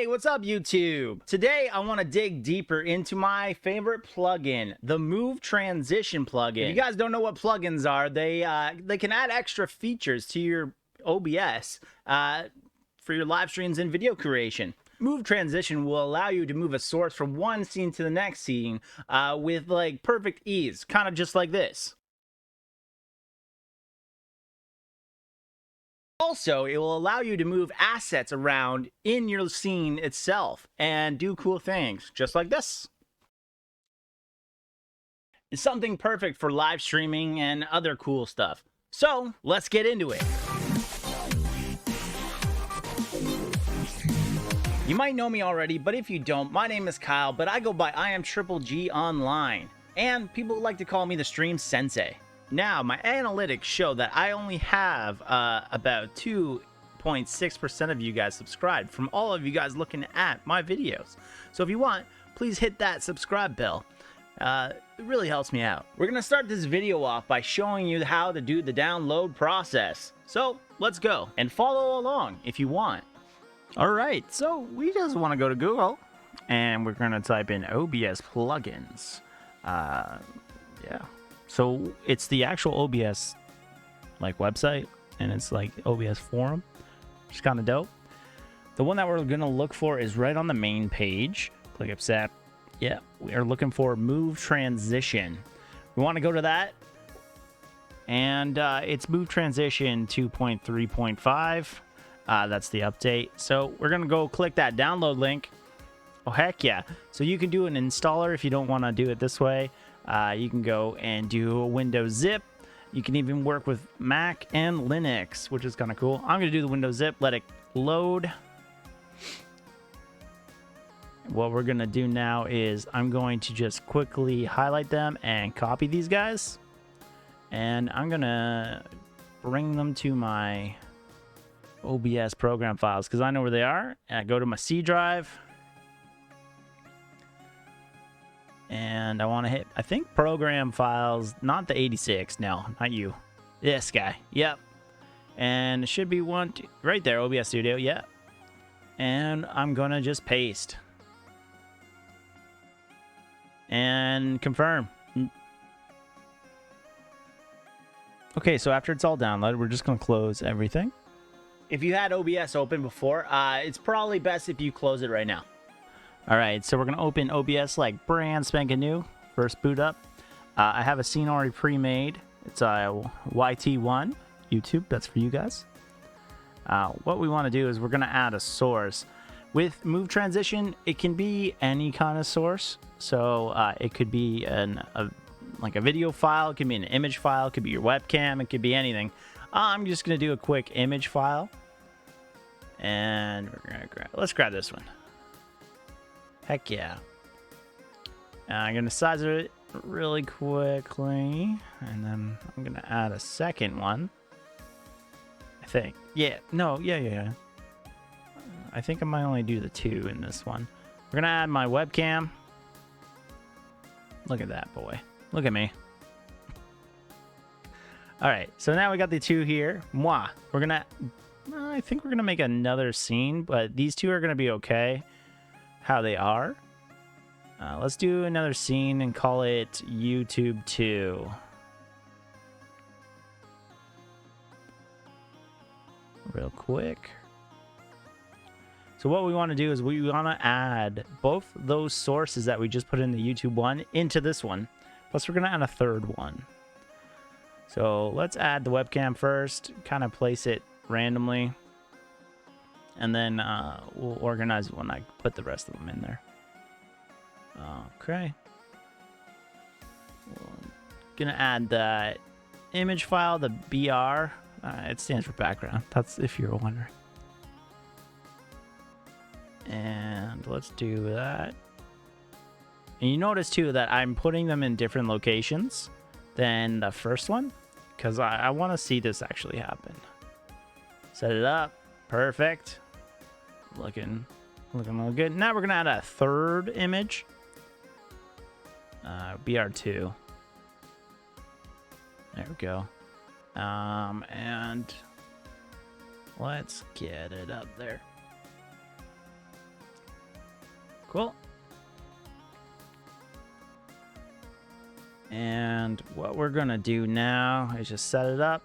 Hey, what's up YouTube? Today I want to dig deeper into my favorite plugin, the Move Transition plugin. If you guys don't know what plugins are, they can add extra features to your OBS for your live streams and video creation. Move Transition will allow you to move a source from one scene to the next scene with like perfect ease, kind of just like this. Also, it will allow you to move assets around in your scene itself and do cool things, just like this. It's something perfect for live streaming and other cool stuff. So, let's get into it. You might know me already, but if you don't, my name is Kyle, but I go by I am Triple G online. And people like to call me the Stream Sensei. Now, my analytics show that I only have about 2.6% of you guys subscribed from all of you guys looking at my videos. So if you want, please hit that subscribe bell. It really helps me out. We're going to start this video off by showing you how to do the download process. So let's go and follow along if you want. Alright, so we just want to go to Google and we're going to type in OBS plugins. Yeah. So it's the actual OBS like website, and it's like OBS forum, which is kind of dope. The one that we're gonna look for is right on the main page. Click accept. Yeah, we are looking for Move Transition. We want to go to that, and it's Move Transition 2.3.5. That's the update. So we're gonna go click that download link. Oh heck yeah! So you can do an installer if you don't want to do it this way. You can go and do a Windows zip. You can even work with Mac and Linux, which is kind of cool. I'm going to do the Windows zip, let it load. What we're going to do now is I'm going to just quickly highlight them and copy these guys. And I'm going to bring them to my OBS program files because I know where they are. And I go to my C drive. And I want to hit, I think, program files, not the 86. No, not you. This guy. Yep. And it should be one, two, right there, OBS Studio. Yep. And I'm going to just paste. And confirm. Okay, so after it's all downloaded, we're just going to close everything. If you had OBS open before, it's probably best if you close it right now. Alright, so we're going to open OBS like brand spanking new. First boot up. I have a scene already pre-made. It's YT1 YouTube. That's for you guys. What we want to do is we're going to add a source. With Move Transition, it can be any kind of source. So it could be like a video file. It could be an image file. It could be your webcam. It could be anything. I'm just going to do a quick image file. And we're going to let's grab this one. Heck yeah. I'm going to size it really quickly. And then I'm going to add a second one. I think. Yeah. No. Yeah. I think I might only do the 2 in this one. We're going to add my webcam. Look at that boy. Look at me. All right. So now we got the 2 here. Mwah. We're going to... I think we're going to make another scene. But these 2 are going to be okay. How they are. Let's do another scene and call it YouTube 2. Real quick. So what we want to do is we want to add both those sources that we just put in the YouTube one into this one. Plus we're going to add a third one. So let's add the webcam first. Kind of place it randomly. And then we'll organize it when I put the rest of them in there. Okay. We're gonna add that image file, the BR. It stands for background. That's if you're wondering. And let's do that. And you notice too that I'm putting them in different locations than the first one, because I want to see this actually happen. Set it up. Perfect. Looking real good. Now we're gonna add a third image. BR2. There we go. And let's get it up there. Cool. And what we're gonna do now is just set it up.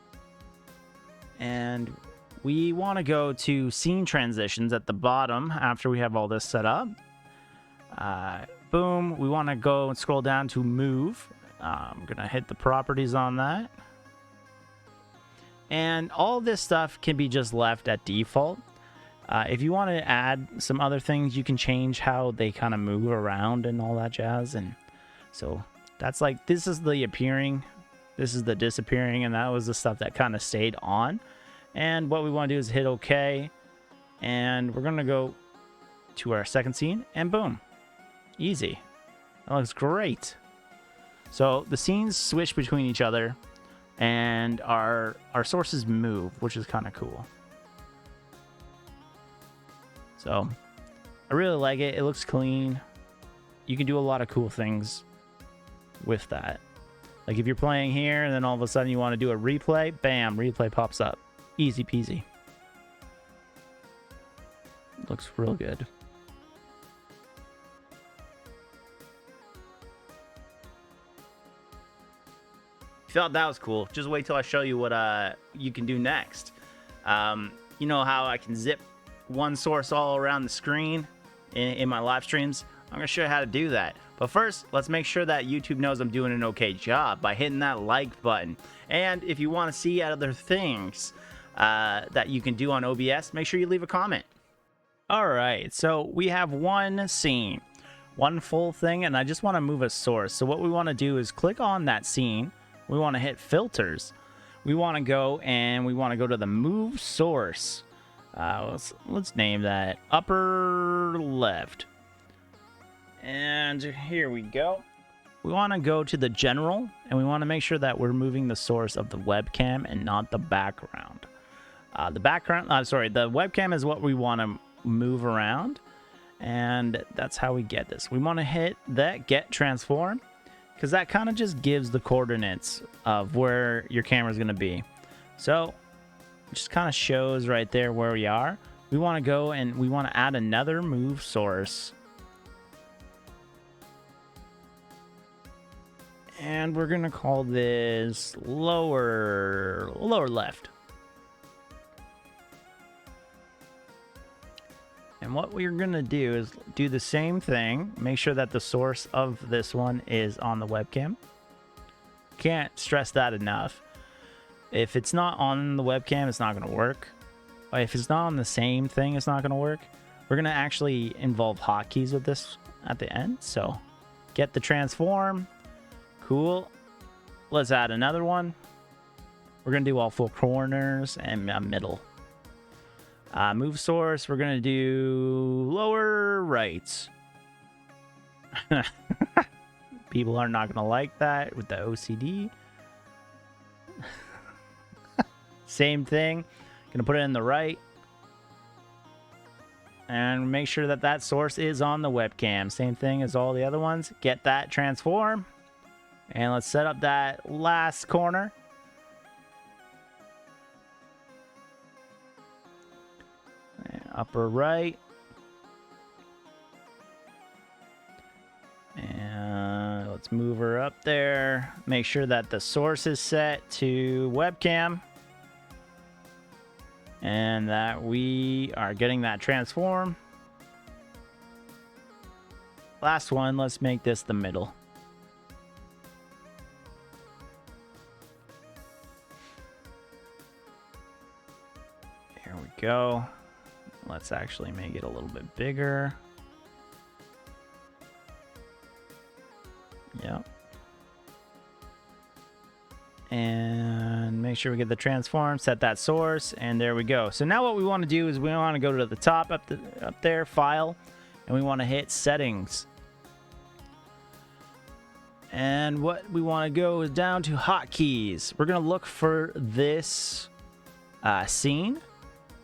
And we want to go to scene transitions at the bottom after we have all this set up. Boom. We want to go and scroll down to move. I'm gonna hit the properties on that. And all this stuff can be just left at default. If you want to add some other things, you can change how they kind of move around and all that jazz. And so that's like, this is the appearing, this is the disappearing, and that was the stuff that kind of stayed on. And what we want to do is hit OK. And we're going to go to our second scene, and boom. Easy. That looks great. So the scenes switch between each other, and our sources move, which is kind of cool. So I really like it. It looks clean. You can do a lot of cool things with that. Like if you're playing here and then all of a sudden you want to do a replay, bam, replay pops up. Easy peasy. Looks real good. If you thought that was cool, just wait till I show you what you can do next. You know how I can zip one source all around the screen in my live streams? I'm going to show you how to do that. But first, let's make sure that YouTube knows I'm doing an okay job by hitting that like button. And if you want to see other things that you can do on OBS, make sure you leave a comment. Alright, so we have one scene, one full thing, and I just want to move a source. So what we want to do is click on that scene. We want to hit filters. We want to go and we want to go to the move source. Let's name that upper left. And here we go. We want to go to the general, and we want to make sure that we're moving the source of the webcam and not the background. The webcam is what we want to move around, and that's how we get this. We want to hit that get transform, because that kind of just gives the coordinates of where your camera is going to be. So it just kind of shows right there where we are. We want to go and we want to add another move source. And we're going to call this lower left. And what we're going to do is do the same thing. Make sure that the source of this one is on the webcam. Can't stress that enough. If it's not on the webcam, it's not going to work. If it's not on the same thing, it's not going to work. We're going to actually involve hotkeys with this at the end. So get the transform. Cool. Let's add another one. We're going to do all four corners and middle. Move source, we're going to do lower right. People are not going to like that with the OCD. Same thing. Going to put it in the right. And make sure that that source is on the webcam. Same thing as all the other ones. Get that transform. And let's set up that last corner. Upper right. And let's move her up there. Make sure that the source is set to webcam. And that we are getting that transform. Last one, let's make this the middle. Here we go. Let's actually make it a little bit bigger. Yep. And make sure we get the transform, set that source, and there we go. So now what we want to do is we want to go to the top up there, file, and we want to hit settings. And what we want to go is down to hotkeys. We're going to look for this scene.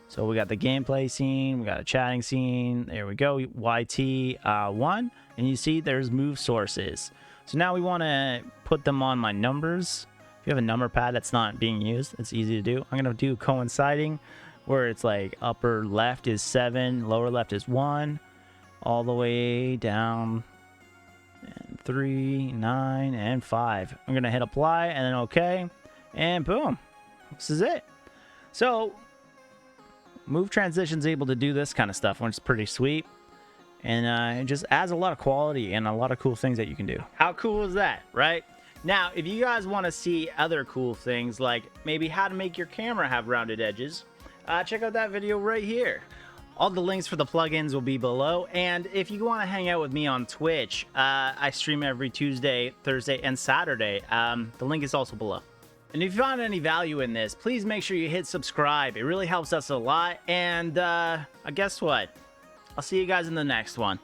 So we got the gameplay scene, we got a chatting scene, there we go, YT1, and you see there's move sources. So now we want to put them on my numbers. If you have a number pad that's not being used, it's easy to do. I'm going to do coinciding, where it's like upper left is 7, lower left is 1, all the way down. And 3, 9, and 5. I'm gonna hit apply and then OK, and boom, this is it. So Move Transition's able to do this kind of stuff, which is pretty sweet. And it just adds a lot of quality and a lot of cool things that you can do. How cool is that, right? Now, if you guys want to see other cool things, like maybe how to make your camera have rounded edges, check out that video right here. All the links for the plugins will be below. And if you want to hang out with me on Twitch, I stream every Tuesday, Thursday, and Saturday. The link is also below. And if you found any value in this, please make sure you hit subscribe. It really helps us a lot. And guess what? I'll see you guys in the next one.